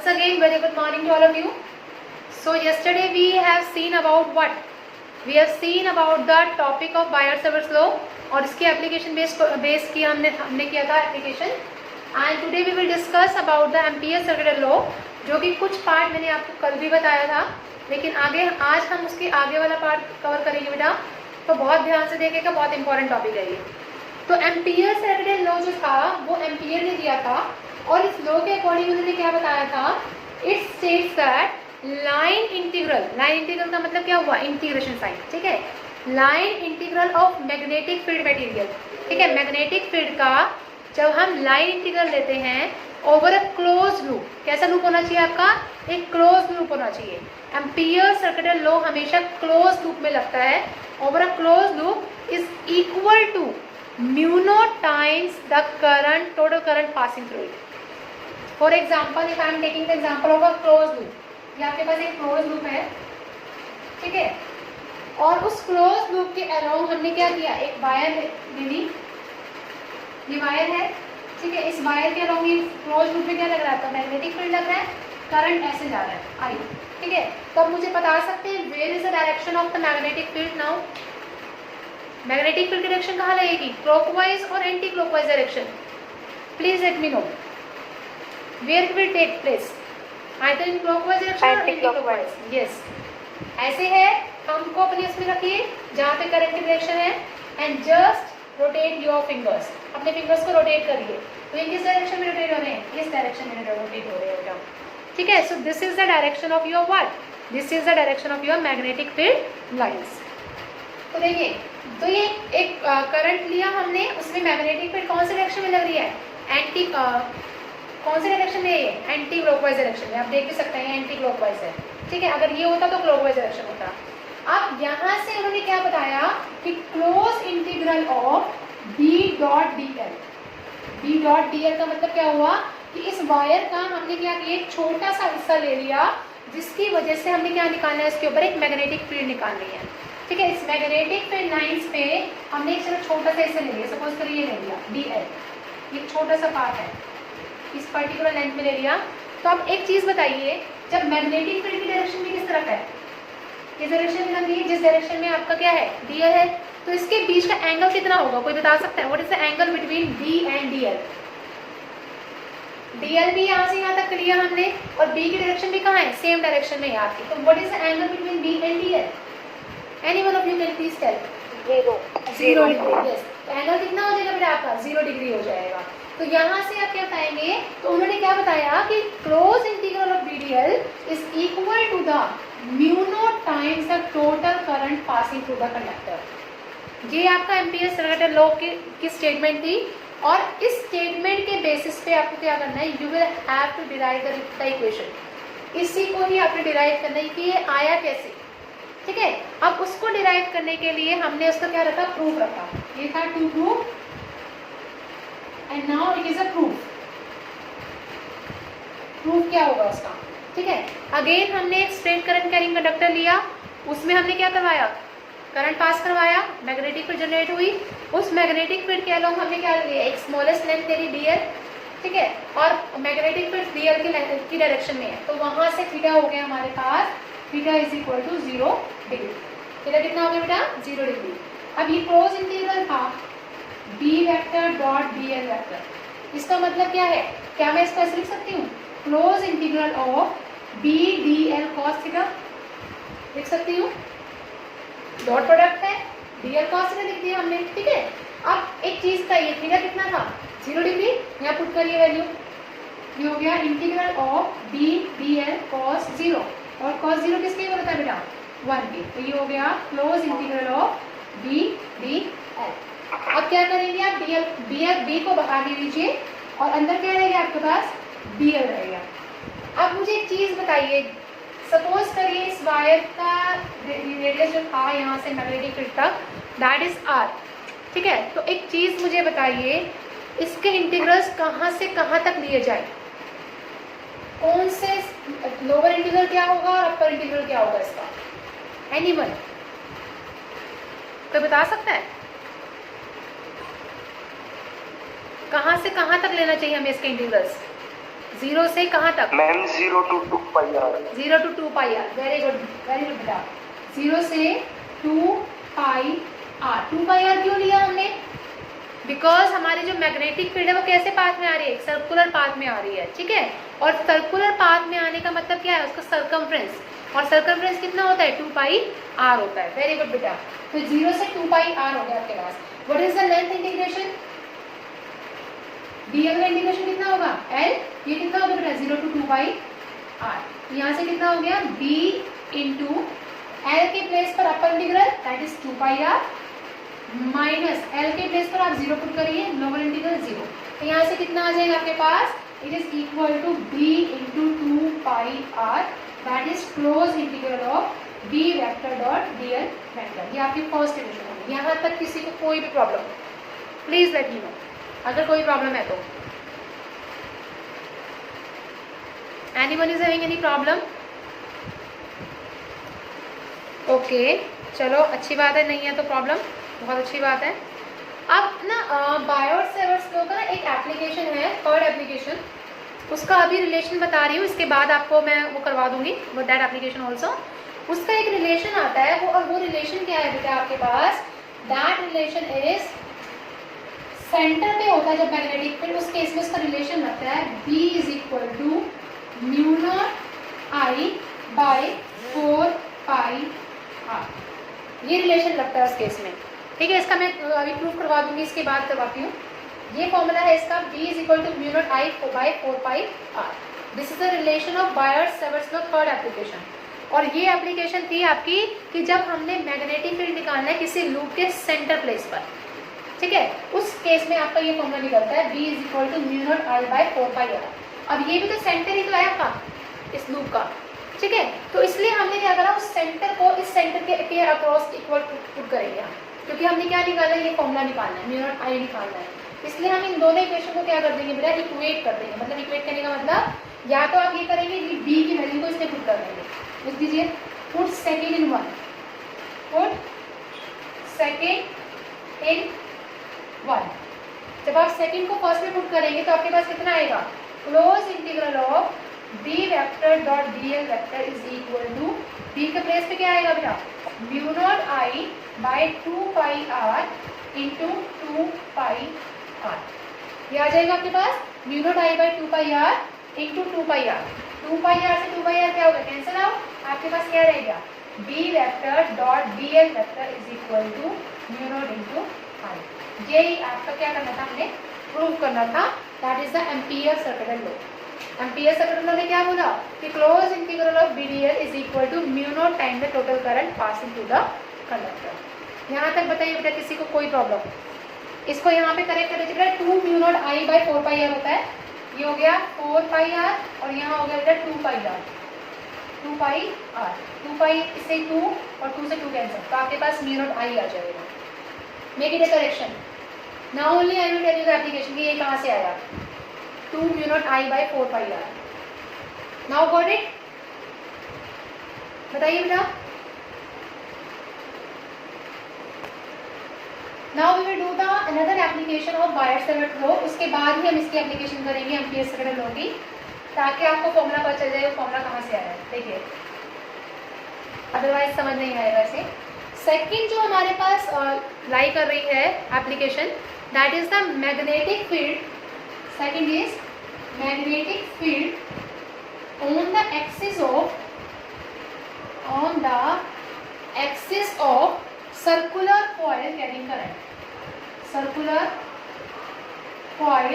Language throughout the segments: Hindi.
Once again, very good morning to all of you. So yesterday we have seen about what? We have seen about the topic of Biot-Savar's law और इसकी एप्लीकेशन बेस किया हमने किया था application. And today we will discuss about the ampere circular law, जो कि कुछ पार्ट मैंने आपको कल भी बताया था, लेकिन आगे आज हम उसके आगे वाला पार्ट कवर करेंगे बेटा. तो बहुत ध्यान से देखिएगा, बहुत इंपॉर्टेंट टॉपिक है ये. तो एम्पियर सर्कुलर लॉ जो था वो एम्पियर ने दिया था और इस लॉ के अकॉर्डिंग उन्होंने क्या बताया था? It states that line integral का मतलब क्या हुआ? Integration sign. ठीक है, line integral of magnetic field material. ठीक है, मैग्नेटिक फील्ड का जब हम लाइन इंटीग्रल लेते हैं ओवर अ क्लोज लूप, कैसा लूप होना चाहिए आपका? एक क्लोज लूप होना चाहिए. एम्पियर सर्कुलर लॉ हमेशा क्लोज लूप में लगता है. Over a close loop is equal to mu naught times the current, total current passing through it. For example, if I am taking the example of a close loop, ये आपके पास एक क्लोज लूप है. ठीक है, और उस क्लोज लूप के अराउंड हमने क्या किया? एक वायर ले ली, ये वायर है. ठीक है, इस वायर के अराउंड ये क्लोज लूप में क्या लग रहा है? तो मैग्नेटिक फील्ड लग रहा है, करंट ऐसे जा रहा है आई. ठीक है, तो अब मुझे बता सकते हैं where is the direction of the magnetic field now? Magnetic field की डायरेक्शन कहाँ लगेगी? क्लॉकवाइज और anti clockwise direction? Please let me know where it will take place, either in clockwise direction और एंटी क्लॉकवाइज. यस, ऐसे है. हमको अपने इसमें रखिए जहाँ पे करंट की डायरेक्शन है and just rotate your fingers. अपने फिंगर्स को रोटेट करिए. तो ये किस डायरेक्शन में रोटेट हो रहे हैं? इस डायरेक्शन में रोटेट हो रहे हैं बेटा. ठीक है, so this is the direction of your what? This is the direction of your magnetic field lines. तो देखिए, तो ये एक करंट लिया हमने, उसमें मैग्नेटिक फील्ड कौन से डायरेक्शन में लग रही है? एंटी कौन से डायरेक्शन में है? ये एंटी क्लॉकवाइज डायरेक्शन में. आप देख भी सकते हैं एंटी क्लॉकवाइज है. ठीक है, अगर ये होता तो क्लॉकवाइज डायरेक्शन होता. अब यहाँ से उन्होंने क्या बताया कि close integral of B dot D L. B dot D L का मतलब क्या हुआ कि इस वायर का हमने क्या किया? एक छोटा सा हिस्सा ले लिया, जिसकी वजह से हमने क्या निकालना है? इसके ऊपर एक मैग्नेटिक फील्ड निकालनी है. ठीक है, इस मैग्नेटिक फील्ड लाइंस पे हमने एक छोटा सा हिस्सा ले लिया. सपोज करिए ये ले लिया डी एल, ये छोटा सा पार्ट है, इस पर्टिकुलर लेंथ में ले लिया. तो अब एक चीज बताइए, जब मैग्नेटिक फील्ड की डायरेक्शन भी किस तरफ है? इस डायरेक्शन में लग रही है, जिस डायरेक्शन में आपका क्या है? डीएल है. तो इसके बीच का एंगल कितना होगा? कोई बता सकता है? What is the angle between B and DL? DL भी यहाँ से यहाँ तक लिया हमने और बी की डायरेक्शन भी कहाँ है? सेम डायरेक्शन में यहाँ की. तो what is the angle between B and DL? Any one of you can please tell. 0 degree. Yes, तो एंगल कितना हो जाएगा बेटा आपका? 0 डिग्री हो जाएगा. तो यहाँ से आप क्या बताएंगे? तो उन्होंने क्या बताया कि close integral of BDL is equal to the mu naught times the total current passing through the conductor. ये आपका एम्पियर सर्कुलर लॉ की स्टेटमेंट थी और इस स्टेटमेंट के बेसिस पे आपको क्या करना है? You will have to derive the equation. इसी को ही आपने डिराइव करना है कि ये आया कैसे. ठीक है, अब उसको डिराइव करने के लिए हमने उसका क्या रखा? प्रूफ रखा. ये था to proof and now it is a proof. Proof क्या होगा उसका? ठीक है, अगेन हमने एक स्ट्रेट करंट कैरिंग कंडक्टर लिया, उसमें हमने क्या करवाया? करंट पास करवाया, मैग्नेटिक फील्ड जनरेट हुई. उस मैग्नेटिक फील्ड के अलोंग हमने क्या लिया? एक स्मॉलेस्ट लेंथ ले ली डीएल. ठीक है, और मैग्नेटिक फील्ड डीएल की डायरेक्शन में है, तो वहां से थीटा हो गया हमारे पास. Theta is equal to 0 degree. Theta कितना हो गया बेटा? 0 डिग्री. अब ये क्लोज इंटीग्रल था B vector dot D L vector. इसका मतलब क्या है? क्या मैं इसको ऐसे लिख सकती हूँ? Close integral of B D L cos theta लिख सकती हूँ. डॉट प्रोडक्ट है, डी एल कॉस थीटा लिख दिया हमने. ठीक है, अब एक चीज का ये थीटा कितना था? 0 डिग्री. यहाँ पुट करिए वैल्यू. ये हो गया integral of B D L cos 0. और cos 0 किसके इक्वल होता है बेटा? 1 के. तो ये हो गया close integral of B D L. अब क्या करेंगे आप? बी को आगे लीजिए और अंदर क्या रहेगा आपके पास? डी एल रहेगा. अब मुझे एक चीज बताइए, सपोज करिए इस वायर का रेडियस जो था यहाँ से मैग्नेटिक फील्ड तक, दैट इज आर. ठीक है, तो एक चीज मुझे बताइए, इसके इंटीग्रल्स कहाँ से कहाँ तक लिए जाए? कौन से लोअर इंटीग्रल क्या होगा और अपर इंटीग्रल क्या होगा इसका? एनीवन कोई बता सकता है? कहाँ से कहाँ तक लेना चाहिए हमें इसके इंटीग्रल्स? 0 से कहाँ तक ma'am? 0 to 2 pi r। 0 to 2 pi r। Very good बेटा। 0 से 2 pi r। 2 pi r क्यों लिया हमने? बिकॉज हमारी जो मैग्नेटिक फील्ड है वो कैसे पाथ में आ रही है? सर्कुलर पाथ में आ रही है, ठीक है। और सर्कुलर पाथ में आने का मतलब क्या है? उसका सर्कमफ्रेंस, और सर्कमफ्रेंस कितना होता है? 2 पाई r होता है। वेरी गुड बेटा। तो 0 से 2 पाई r हो गया आपके पास। What is the length integration? dl का इंटीग्रेशन कितना होगा? l। ये कितना होगा बेटा? 0 to 2 पाई r। यहाँ से कितना हो गया? b इंटू l के प्लेस पर upper integral that is 2 pi r minus l के प्लेस पर आप 0 पुट करिए, लोअर इंटीग्रल 0। तो यहाँ से कितना आ जाएगा आपके पास? It is equal to b into 2 pi r that is close integral of b vector dot dl vector. ये आपकी फर्स्ट इक्वेशन होगी। यहाँ तक किसी को कोई भी problem please let me no, अगर कोई प्रॉब्लम है तो। Anyone is having any problem? Okay चलो अच्छी बात है, नहीं है तो प्रॉब्लम, बहुत अच्छी बात है। अब ना बायोट-सेवर्ट्स लॉ का एक एप्लीकेशन है, थर्ड एप्लीकेशन, उसका अभी रिलेशन बता रही हूँ, इसके बाद आपको मैं वो करवा दूंगी वो दैट एप्लीकेशन ऑल्सो। उसका एक रिलेशन आता है वो, और वो रिलेशन क्या है बेटा आपके पास? दैट रिलेशन इज सेंटर पे होता है जब मैग्नेटिक फील्ड, उस केस में उसका रिलेशन लगता है B is equal to mu naught I by 4 pi r। ये रिलेशन लगता है उस केस में, ठीक है। इसका मैं अभी प्रूफ करवा दूंगी, इसके बाद करवाती हूँ। ये फॉर्मूला है इसका, B is equal to mu naught I by 4 pi r। This is the relation of Biot Savart's law third application. और ये एप्लीकेशन थी आपकी कि जब हमने मैग्नेटिक फील्ड निकालना है किसी लूप के सेंटर प्लेस पर, ठीक है, उस केस में आपका ये फॉर्मूला निकलता है B is equal to mu naught I by 4 pi r। अब ये भी तो सेंटर ही तो है आपका इस लूप का, ठीक है। तो इसलिए हमने क्या करा, उस सेंटर को इस सेंटर के अक्रॉस इक्वल पुट करेंगे हम, क्योंकि हमने क्या निकालना है? ये फॉर्मूला निकालना है, म्यू नॉट I निकालना है। इसलिए हम इन दोनों इक्वेशन को क्या कर देंगे बेटा? इक्वेट कर देंगे। मतलब इक्वेट करने का मतलब या तो आप ये करेंगे कि B की वैल्यू को इसमें पुट कर देंगे। लिख दीजिए, put second in one, put second in one. जब आप सेकेंड को फर्स्ट में पुट करेंगे तो आपके पास कितना आएगा? Close integral of B vector dot dl vector is equal to B के प्लेस पे क्या आएगा बेटा? Mu naught I by 2 pi r into 2 pi r। ये आ जाएगा आपके पास mu naught I by 2 pi r into 2 pi r। 2 pi r से 2 पाई r क्या होगा? Cancel out. आपके पास क्या रहेगा? B vector dot dl vector is equal to mu naught into I। यही आपका क्या करना था? हमने प्रूव करना था। That is the ampere circular law. Ampere circular law ने क्या बोला कि close integral of BDL is equal to mu naught time the total current passing to the conductor. यहाँ तक बताइए बेटा, किसी को कोई प्रॉब्लम? इसको यहाँ पे करेक्ट कर दीजिए। 2 mu naught I by 4 pi r होता है, ये हो गया 4 पाई r और यहाँ हो गया बेटा 2 पाई r। 2 पाई r, 2 पाई से 2 और 2 से 2 कैंसिल, तो आपके पास म्यू नॉट I आ जाएगा। Make it a correction. Now only I will tell you the application कि ये कहाँ से आया। 2 mu naught I by 4 pi r। Now got it? बताइए बेटा। Now we will do the another application of Biot Savart's law. उसके बाद ही हम इसकी एप्लीकेशन करेंगे एम्पियर सर्कुलर लॉ की, ताकि आपको फॉर्मूला पता चल जाए वो फॉर्मूला कहाँ से आया है। देखिए, अदरवाइज समझ नहीं आएगा इसे। सेकेंड जो हमारे पास लाई कर रही है application, that is the magnetic field. Second is magnetic field on the axis of circular coil carrying current. Circular coil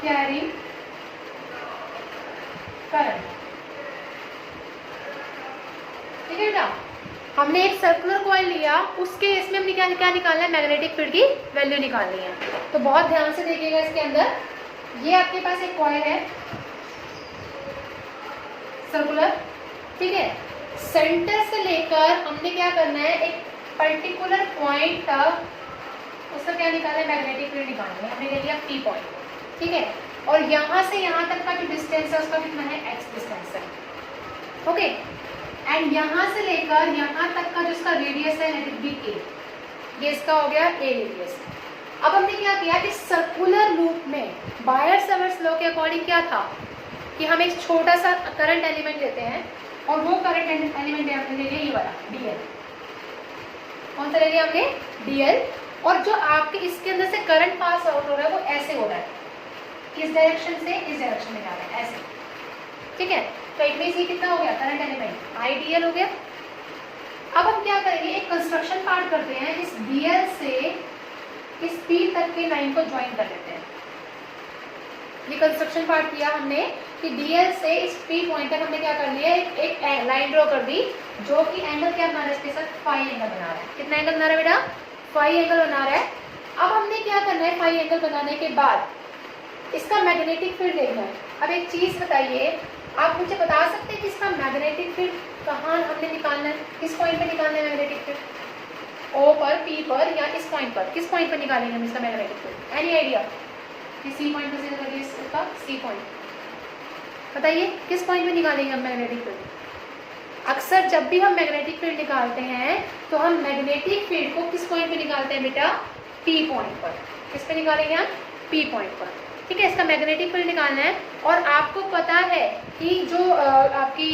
carrying current, ठीक है बेटा। हमने एक सर्कुलर कॉइल लिया, उसके इसमें हमने क्या निकालना है? मैग्नेटिक फील्ड की वैल्यू निकालनी है। तो बहुत ध्यान से देखिएगा इसके अंदर। ये आपके पास एक कॉइल है सर्कुलर, ठीक है। सेंटर से लेकर हमने क्या करना है? एक पर्टिकुलर पॉइंट तक उसका क्या निकालना है? मैग्नेटिक फील्ड निकालनी है। हमने ले लिया P पॉइंट, ठीक है। और यहाँ से यहाँ तक का जो डिस्टेंस है उसका कितना है? x डिस्टेंस है, ओके। एंड यहाँ से लेकर यहाँ तक का जो इसका रेडियस है लेट इट बी a। ये इसका हो गया a रेडियस। अब हमने क्या किया, इस सर्कुलर लूप में बायर-सेवर्स लॉ के अकॉर्डिंग क्या था कि हम एक छोटा सा करंट एलिमेंट लेते हैं और वो करंट एलिमेंट हमने ले लिया ये वाला DL। कौन सा ले लिया हमने? DL। और जो आपके इसके अंदर से करंट पास आउट हो रहा है वो ऐसे हो रहा है, इस डायरेक्शन से इस डायरेक्शन में जा रहा है ऐसे, ठीक है। तो इट मींस ये कितना हो गया, करंट एलिमेंट IDL हो गया। अब हम क्या करेंगे, एक कंस्ट्रक्शन पार्ट करते हैं, इस DL से इस P तक की लाइन को ज्वाइन कर देते हैं। ये कंस्ट्रक्शन पार्ट किया हमने कि DL से इस P पॉइंट तक हमने क्या कर लिया, एक लाइन ड्रॉ कर दी जो कि एंगल क्या बना रहा है, इसके साथ फाई एंगल बना रहा है। कितना एंगल बना रहा है बेटा? फाई एंगल बना रहा है। अब हमने क्या करना है, फाई एंगल बनाने के बाद इसका मैग्नेटिक फील्ड देखना है। अब एक चीज बताइए, आप मुझे बता सकते हैं कि इसका मैग्नेटिक फील्ड कहाँ हमने निकालना है, किस पॉइंट पे निकालना है मैग्नेटिक फील्ड? O पर, P पर या इस पॉइंट पर? किस पॉइंट पर निकालेंगे हम इसका magnetic field? Any idea? C point पर से करिए इसका, सी पॉइंट बताइए किस पॉइंट पे निकालेंगे हम मैग्नेटिक फील्ड? अक्सर जब भी हम मैग्नेटिक फील्ड निकालते हैं तो हम मैग्नेटिक फील्ड को किस पॉइंट पे निकालते हैं बेटा? P पॉइंट पर। किस पे निकालेंगे हम? P पॉइंट पर, ठीक है। इसका मैग्नेटिक फील्ड निकालना है और आपको पता है कि जो आपकी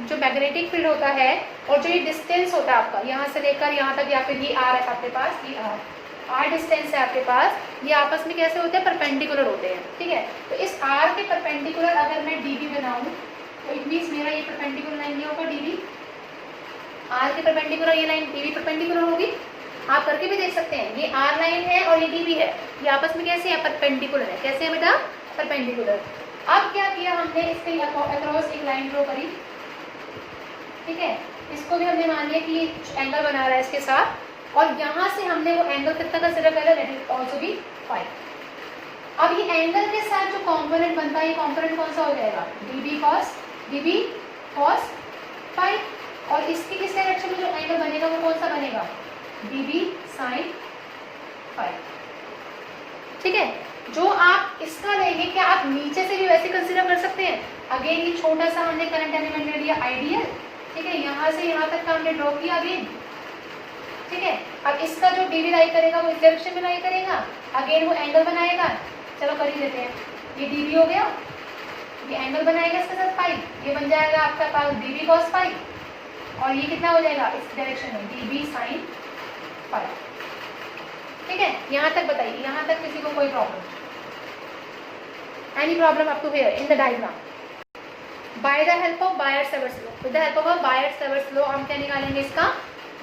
जो मैग्नेटिक फील्ड होता है और जो ये डिस्टेंस होता है आपका यहाँ से लेकर यहाँ तक, या फिर ये R है आपके पास, ये R डिस्टेंस है आपके पास, ये आपस में कैसे होते हैं? परपेंडिकुलर होते हैं, ठीक है। तो इस R के परपेंडिकुलर अगर मैं DB बनाऊं तो इट मीन्स मेरा ये परपेंडिकुलर लाइन ये होगा DB। R के परपेंडिकुलर ये लाइन DB परपेंडिकुलर होगी। आप करके भी देख सकते हैं, ये R लाइन है और ये DB है, ये आपस में कैसे है? परपेंडिकुलर है। कैसे है बेटा? परपेंडिकुलर। अब क्या किया हमने, इसके अक्रॉस एक लाइन ड्रॉ करी, ठीक है। इसको भी हमने मान लिया कि ये एंगल बना रहा है इसके साथ, और यहाँ से हमने वो एंगल कितना कंसिडर कर लिया, लेट ऑल्सो बी फाई। अब ये एंगल के साथ जो कॉम्पोनेंट बनता है, ये कॉम्पोनेंट कौन सा हो जाएगा? DB cos phi. और इसके किस डायरेक्शन में जो एंगल बनेगा वो कौन सा बनेगा? DB sin फाई, ठीक है। जो आप इसका लेंगे, क्या आप नीचे से भी वैसे कंसिडर कर सकते हैं? अगेन ये छोटा सा हमने करंट एलिमेंट ले लिया IDL, ठीक है। यहाँ से यहाँ तक का हमने ड्रॉ किया अगेन, ठीक है। अब इसका जो DB लाई करेगा वो इस डायरेक्शन में लाई करेगा, अगेन वो एंगल बनाएगा। चलो कर ही देते हैं, ये DB हो गया, ये एंगल बनाएगा इसके साथ फाई, ये बन जाएगा आपका पास DB cos फाई, और ये कितना हो जाएगा इस डायरेक्शन में DB sin फाई, ठीक है। यहाँ तक बताइए, यहाँ तक किसी को कोई problem? Any problem up to here in the diagram? By the help of Biot Savart's law, with the help of Biot Savart's law हम क्या निकालेंगे? इसका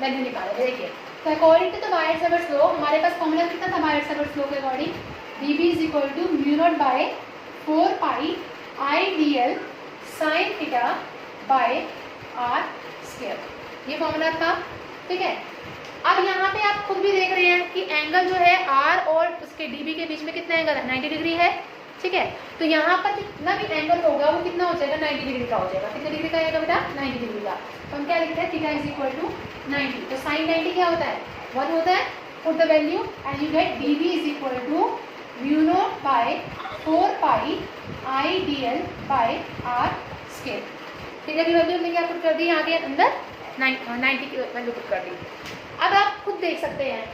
वैल्यू निकालेंगे। देखिए, तो according to the Biot Savart's law हमारे पास फॉर्मूला कितना था बायर-सेवर्स लॉ के according? DB is equal to mu naught by 4 pi IDL sine theta by R square, ये फॉर्मूला था, ठीक है। अब यहाँ पे आप खुद भी देख रहे हैं कि एंगल जो है R और उसके DB के बीच में कितना एंगल है? 90 डिग्री है, ठीक है। तो यहाँ पर जितना भी एंगल होगा वो कितना हो जाएगा? 90 डिग्री का हो जाएगा। कितने डिग्री का आएगा बेटा? 90 डिग्री का। तो हम क्या लिखते हैं? Theta is equal to 90। तो साइन 90 क्या होता है? 1 होता है। Put the value and you get DB is equal to mu naught by 4 pi IDL by R square. Theta की वैल्यू हमने क्या पुट कर दी? आगे अंदर 90 की वैल्यू पुट कर दी। अब आप खुद देख सकते हैं,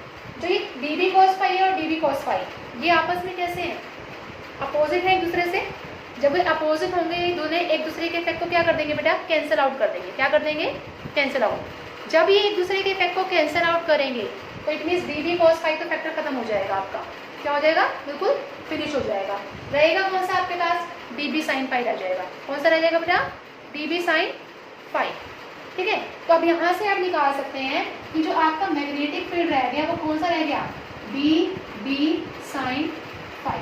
जो ये DB cos फाई और DB cos फाई ये आपस में कैसे हैं? अपोजिट है एक दूसरे से। जब ये अपोजिट होंगे ये दोनों एक दूसरे के इफेक्ट को क्या कर देंगे बेटा? कैंसिल आउट कर देंगे। क्या कर देंगे? Cancel out. जब ये एक दूसरे के इफेक्ट को कैंसिल आउट करेंगे तो it means DB cos phi तो फैक्टर खत्म हो जाएगा आपका। क्या हो जाएगा? बिल्कुल फिनिश हो जाएगा। रहेगा कौन सा आपके पास? DB sin फाई रह जाएगा। कौन सा रह जाएगा बेटा? DB sin फाई, ठीक है। तो अब यहाँ से आप निकाल सकते हैं कि जो आपका मैग्नेटिक फील्ड रह गया वो कौन सा रह गया? DB sin phi.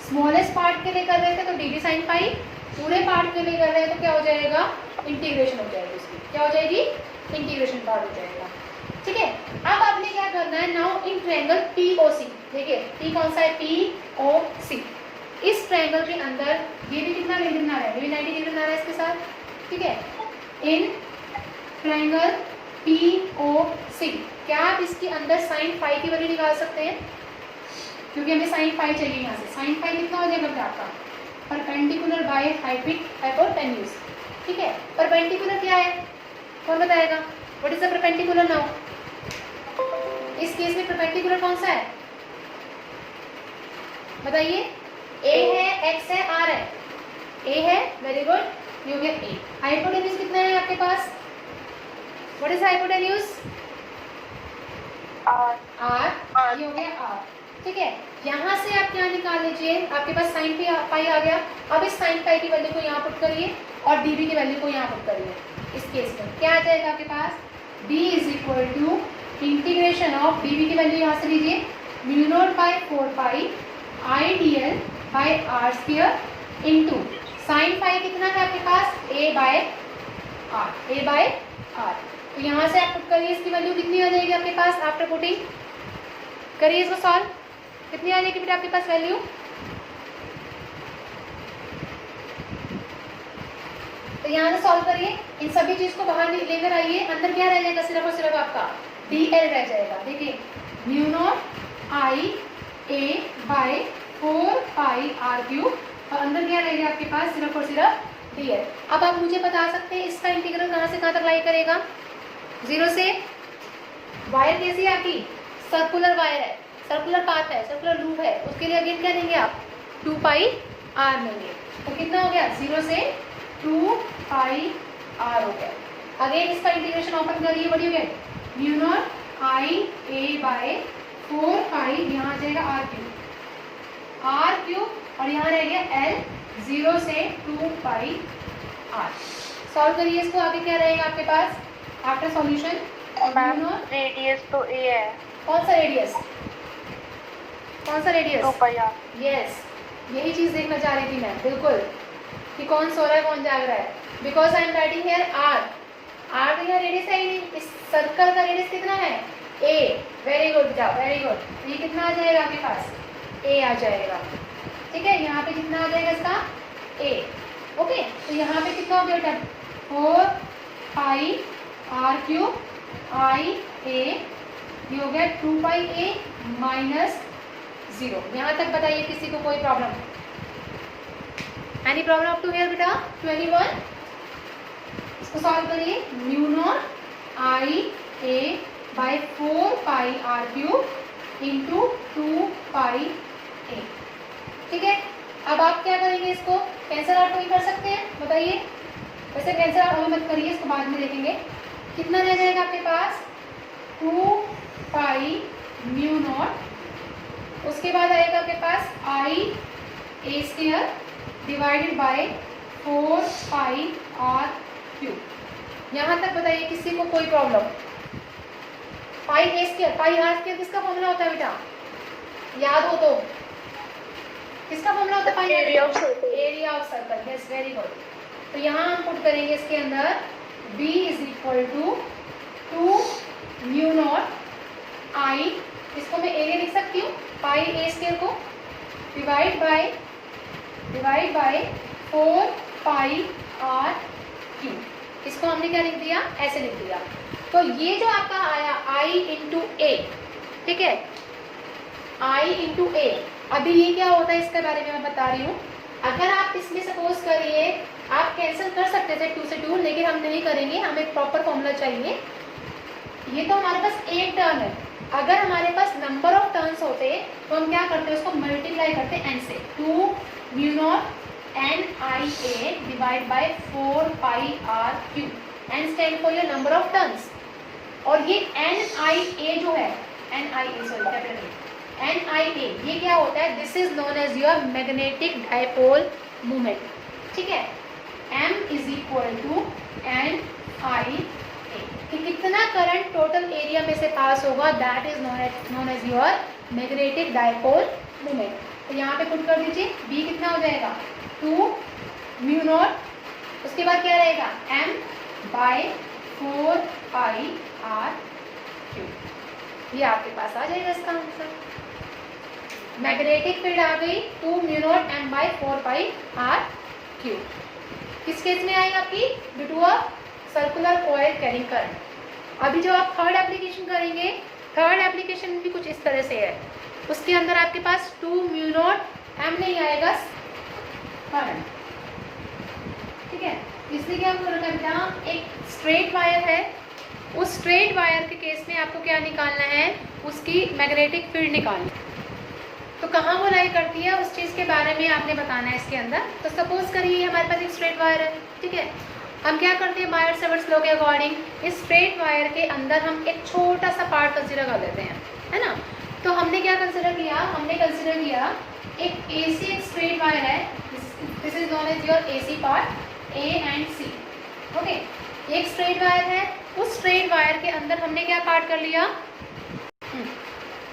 Smallest part के लिए कर रहे थे तो DB sin फाई, पूरे पार्ट के लिए कर रहे हैं तो क्या हो जाएगा? इंटीग्रेशन हो जाएगी उसकी। क्या हो जाएगी? इंटीग्रेशन पार्ट हो जाएगा, ठीक है। अब आपने क्या करना है? नाउ इन ट्रायंगल POC, देखिए P कौन सा है? POC। इस ट्रायंगल के अंदर ये भी कितना डिग्री बना रहा है? ये भी 90 डिग्री बना रहा है इसके साथ, ठीक है। इन ट्रायंगल POC क्या आप इसके अंदर साइन फाई की वैल्यू निकाल सकते हैं? क्योंकि हमें साइन फाई चाहिए यहाँ से। साइन फाई कितना हो जाएगा आपका? परपेंडिकुलर बाय हाइपोटेन्यूज, ठीक है। परपेंडिकुलर क्या है? कौन बताएगा? What is the perpendicular now? इस केस में परपेंडिकुलर कौन सा है? बताइए, ए है, एक्स है, आर है, ए है, वेरी गुड, ये हो गया ए। हाइपोटेन्यूज कितना है आपके पास? What is hypotenuse? आर, ये हो गया आर, ठीक है। यहाँ से आप क्या निकाल लीजिए, आपके पास साइन पाई आ गया। अब इस साइन पाई की वैल्यू को यहाँ पुट करिए और डीबी की वैल्यू को यहाँ पुट करिए। इस केस में क्या आ जाएगा आपके पास? b is equal to integration of dv की वैल्यू यहाँ से लीजिए, mu naught by 4 pi I D L by R square into sine pi कितना है आपके पास? a bye are. तो यहाँ से आप पुट करिए, इसकी वैल्यू कितनी आ जाएगी आपके पास? आफ्टर पुटिंग करिए इसको सॉल्व, कितनी आ जाएगी बेटा आपके पास वैल्यू? तो यहाँ से सॉल्व करिए, इन सभी चीज को बाहर लेकर आइए, अंदर क्या रह जाएगा? सिर्फ और सिर्फ आपका dl रह जाएगा। देखिए, mu naught I A by 4 pi R cube, और अंदर क्या रहेगा आपके पास? सिर्फ और सिर्फ dl। अब आप मुझे बता सकते हैं इसका इंटीग्रल कहाँ से कहाँ तक लाई करेगा? 0 से, वायर कैसी है आपकी? सर्कुलर वायर है, सर्कुलर पाथ है, सर्कुलर लूप है, उसके लिए अगेन क्या देंगे आप? 2 पाई आर लेंगे। तो कितना हो गया? 0 से 2 पाई आर हो गया। अगेन इसका इंटीग्रेशन ओपन करिए, बड़ी हो गया mu naught I A by 4 पाई, यहाँ आ जाएगा आर क्यूब और यहाँ रह गया एल, 0 से 2 पाई आर। सॉल्व करिए इसको, आगे क्या रहेगा आपके पास आफ्टर सॉल्यूशन? रेडियस तो ए है। कौन सा रेडियस? कौन सा रेडियस? 2 pi are. यस, यही चीज देखना चाह रही थी मैं, बिल्कुल, कि कौन सो रहा है कौन जाग रहा है। Because I am writing here R तो यहाँ रेडियस है ही नहीं, इस सर्कल का रेडियस कितना है? ए। वेरी गुड जाओ, वेरी गुड। ये कितना आ जाएगा आपके पास? ए आ जाएगा, ठीक है। यहाँ पे कितना आ जाएगा इसका? ए। ओके, तो यहाँ पे कितना हो गया बेटा? 4 pi R cube I A, ये हो गया 2 पाई ए माइनस 0। यहाँ तक बताइए किसी को कोई problem? Any problem up to here बेटा? To anyone? इसको सॉल्व करिए, mu naught I A by 4 pi R cube into 2 pi A, ठीक है। अब आप क्या करेंगे? इसको कैंसल आउट कोई कर सकते हैं? बताइए। वैसे कैंसल आउट अभी मत करिए, इसको बाद में देखेंगे। कितना रह जाएगा आपके पास? 2 पाई म्यू नॉट, उसके बाद आएगा आपके पास I A square divided by 4 pi R cube. यहाँ तक बताइए किसी को कोई problem? Pi A square, pi R square किसका फॉर्मूला होता है बेटा? याद हो तो किसका फॉर्मूला होता है? Pi area of circle. Area of circle, yes, very good. तो यहाँ हम पुट करेंगे इसके अंदर b is equal to 2 mu naught I, इसको मैं एरिया लिख सकती हूँ, पाई ए स्क्वायर को divide by 4 pi R cube. इसको हमने क्या लिख दिया? ऐसे लिख दिया। तो ये जो आपका आया i इंटू ए, ठीक है, i इंटू ए। अभी ये क्या होता है इसके बारे में मैं बता रही हूँ। अगर आप इसमें सपोज करिए आप कैंसिल कर सकते थे 2 से 2, लेकिन हम नहीं करेंगे, हमें प्रॉपर फॉर्मूला चाहिए। ये तो हमारे पास एक टर्न है, अगर हमारे पास नंबर ऑफ टर्न्स होते तो हम क्या करते हैं? उसको मल्टीप्लाई करते n से। 2 mu naught N I A divide by 4 pi R cube. n stand for your number of turns, और ये एन आई ए जो है, N I A sorry capital N I A, ये क्या होता है? This is known as your magnetic dipole moment, ठीक है। m is equal to N I A, कि कितना करंट टोटल एरिया में से पास होगा, that is known as your magnetic dipole moment. तो यहाँ पे पुट कर दीजिए, b कितना हो जाएगा? 2 म्यू नॉट, उसके बाद क्या रहेगा? m by 4 pi R cube. ये आपके पास आ जाएगा इसका आंसर। मैग्नेटिक फील्ड आ गई 2 mu naught m by 4 pi R cube. किस केस में आएगी आपकी? Due to a circular coil carrying current. अभी जो आप थर्ड एप्लीकेशन करेंगे, थर्ड एप्लीकेशन भी कुछ इस तरह से है। उसके अंदर आपके पास 2 म्यू नॉट m नहीं आएगा करंट, ठीक है। इसलिए क्या आपको रखना, एक स्ट्रेट वायर है, उस स्ट्रेट वायर के केस में आपको क्या निकालना है? उसकी मैग्नेटिक फील्ड निकालनी। तो कहाँ वो लाई करती है उस चीज़ के बारे में आपने बताना है इसके अंदर। तो सपोज करिए हमारे पास एक स्ट्रेट वायर है, ठीक है। हम क्या करते हैं बायर सेवर्स लॉ के अकॉर्डिंग इस स्ट्रेट वायर के अंदर हम एक छोटा सा पार्ट कंसिडर कर लेते हैं, है ना। तो हमने क्या कंसिडर किया, हमने कंसिडर किया एक AC एक स्ट्रेट वायर है, this is known as your AC part A and C, okay. एक स्ट्रेट वायर है, उस स्ट्रेट वायर के अंदर हमने क्या पार्ट कर लिया,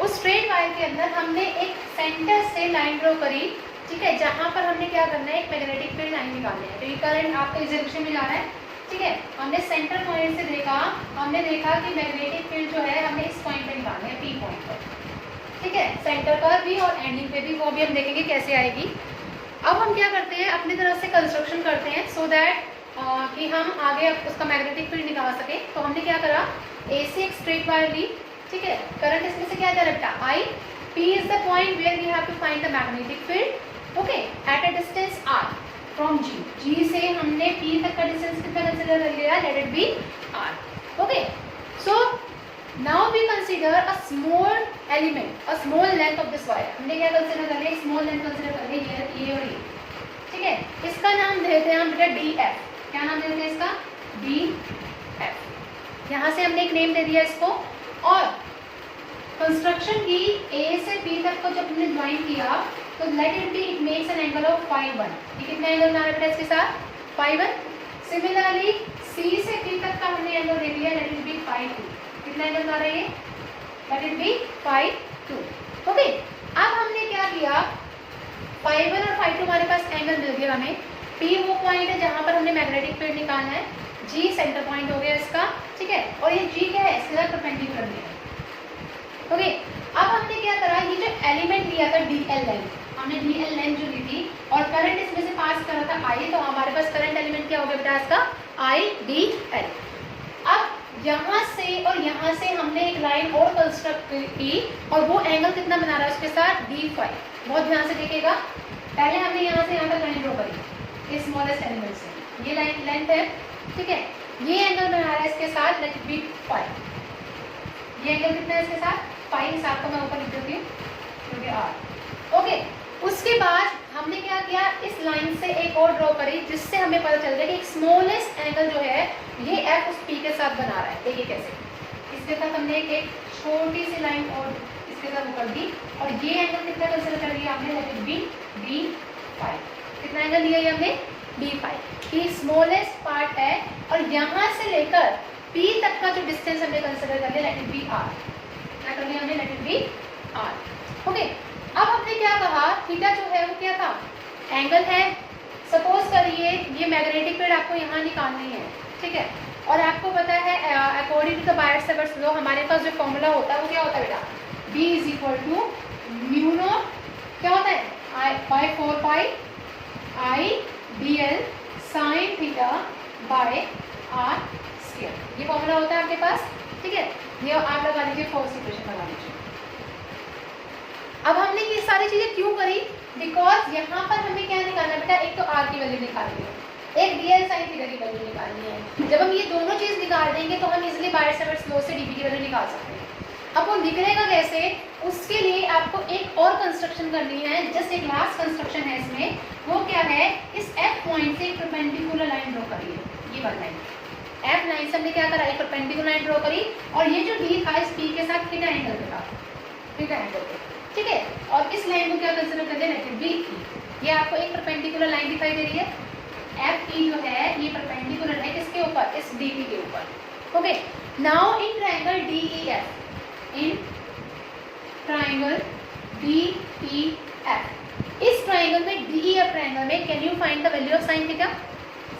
उस स्ट्रेट वायर के अंदर हमने एक सेंटर से लाइन ड्रॉ करी, ठीक है, जहाँ पर हमने क्या करना है एक मैग्नेटिक फील्ड लाइन निकालनी है, क्योंकि करंट आपके इस डायरेक्शन में जा रहा है, ठीक है। हमने सेंटर पॉइंट से देखा, हमने देखा कि मैग्नेटिक फील्ड जो है हमें इस पॉइंट पे निकालनी है, P पॉइंट पर, ठीक है, सेंटर पर भी और एंडिंग पे भी, वो भी हम देखेंगे कैसे आएगी। अब हम क्या करते हैं अपनी तरफ से कंस्ट्रक्शन करते हैं सो दैट कि हम आगे उसका मैग्नेटिक फील्ड निकाल सके। तो हमने क्या करा, AC एक स्ट्रेट वायर ली, ठीक है, करंट इसमें से क्या direct I, P is the point where we have to find the magnetic field, okay, at a distance R from G से हमने P तक का डिस्टेंस कितना कंसीडर कर लिया, let it be R, okay. So now we consider a small element, a small length of this wire. हमने क्या कंसीडर कर लिया, स्मॉल लेंथ कंसीडर कर लिया, ये और ये, ठीक है। इसका नाम देते हैं हम बेटा DF, क्या नाम देते हैं इसका, DF। यहाँ से हमने एक नेम दे दिया इसको। और कंस्ट्रक्शन की A से B तक को जब हमने ज्वाइन किया तो let it be, it makes an angle of φ1। ये कितना एंगल बना रहा है इसके साथ, φ1। सिमिलरली C से B तक का हमने एंगल दे दिया, लेट इट बी φ2। कितना एंगल बना रहा है ये, लेट इट बी φ2, ओके। अब हमने क्या किया, φ1 और φ2 हमारे पास एंगल मिल गया हमें। P वो पॉइंट है जहाँ पर हमने मैग्नेटिक फील्ड निकालना है, G सेंटर पॉइंट हो गया इसका, ठीक है। और ये G क्या है, इसके साथ परपेंडिकुलर है, ओके। अब हमने क्या करा, ये जो एलिमेंट लिया था DL लेंथ, हमने DL लेंथ जो ली थी और करंट इसमें से पास करा था I, तो हमारे पास करंट एलिमेंट क्या हो गया बेटा इसका, IDL। अब यहाँ से और यहाँ से हमने एक लाइन और कंस्ट्रक्ट की और वो एंगल कितना बना रहा है उसके साथ, D5। बहुत ध्यान से देखिएगा, पहले हमने यहाँ से यहाँ तक लाइन ड्रॉ करी इस स्मॉलेस्ट एलिमेंट से, ये लाइन लेंथ है, ठीक है। ये एंगल बना रहा है इसके साथ, लेट इट बी फाइ। ये एंगल कितना है इसके साथ, फाइ। हिसाब को मैं ऊपर लिख देती हूँ, क्योंकि R, ओके। उसके बाद हमने क्या किया, इस लाइन से एक और ड्रॉ करी जिससे हमें पता चल गया कि एक स्मॉलेस्ट एंगल जो है ये F उस P के साथ बना रहा है। देखिए कैसे, इसके साथ हमने एक छोटी सी लाइन और इसके साथ कर दी और ये एंगल कितना कंसीडर कर लिया हमने, लेट इट बी D5। कितना एंगल लिया ये हमने, D5। ये स्मॉलेस्ट पार्ट है और यहाँ से लेकर P तक का जो डिस्टेंस हमने कंसीडर कर लिया, लेट इट बी R। क्या कर लिया हमने, late it be R, okay. अब हमने क्या कहा, थीटा जो है वो क्या था, एंगल है। सपोज करिए ये मैग्नेटिक फील्ड आपको यहाँ निकालनी है, ठीक है। और आपको पता है according to the Biot Savart's law हमारे पास जो फॉर्मूला होता है वो क्या होता है बेटा, B is equal to mu naught, क्या होता है, I/4 IDL sine theta by R square. ये फॉर्मूला होता है आपके पास, ठीक है। ये आप लगा लीजिए, फोर्स इक्वेशन लगा लीजिए। अब हमने ये सारी चीजें क्यों करी, बिकॉज यहाँ पर हमें क्या निकालना बेटा, एक तो R की वैल्यू निकालनी है, एक DL साइन थीटा की वैल्यू निकालनी है। जब हम ये दोनों चीज निकाल देंगे तो हम इजिली बायर सेवर्स लॉ से DB की वैल्यू निकाल सकते हैं। अब वो निकलेगा कैसे, उसके लिए आपको एक और कंस्ट्रक्शन करनी है, जस्ट एक लास्ट कंस्ट्रक्शन है इसमें। वो क्या है, इस F पॉइंट से एक परपेंडिकुलर लाइन ड्रॉ करिए, ये वाली लाइन F लाइन से हमने क्या करा, एक परपेंडिकुलर लाइन ड्रॉ करी और ये जो D था इस P के साथ थीटा एंगल पे था, थीटा एंगल पे, ठीक है। और इस लाइन को क्या कंसीडर कर लें, लेट इट बी। ये आपको एक परपेंडिकुलर लाइन दिखाई दे रही है, FE जो है ये परपेंडिकुलर है किसके ऊपर, इस DP के ऊपर, okay. Now in triangle DEF, in triangle DEF, इस ट्रायंगल में DEF ट्रायंगल में can you find the value of sine theta,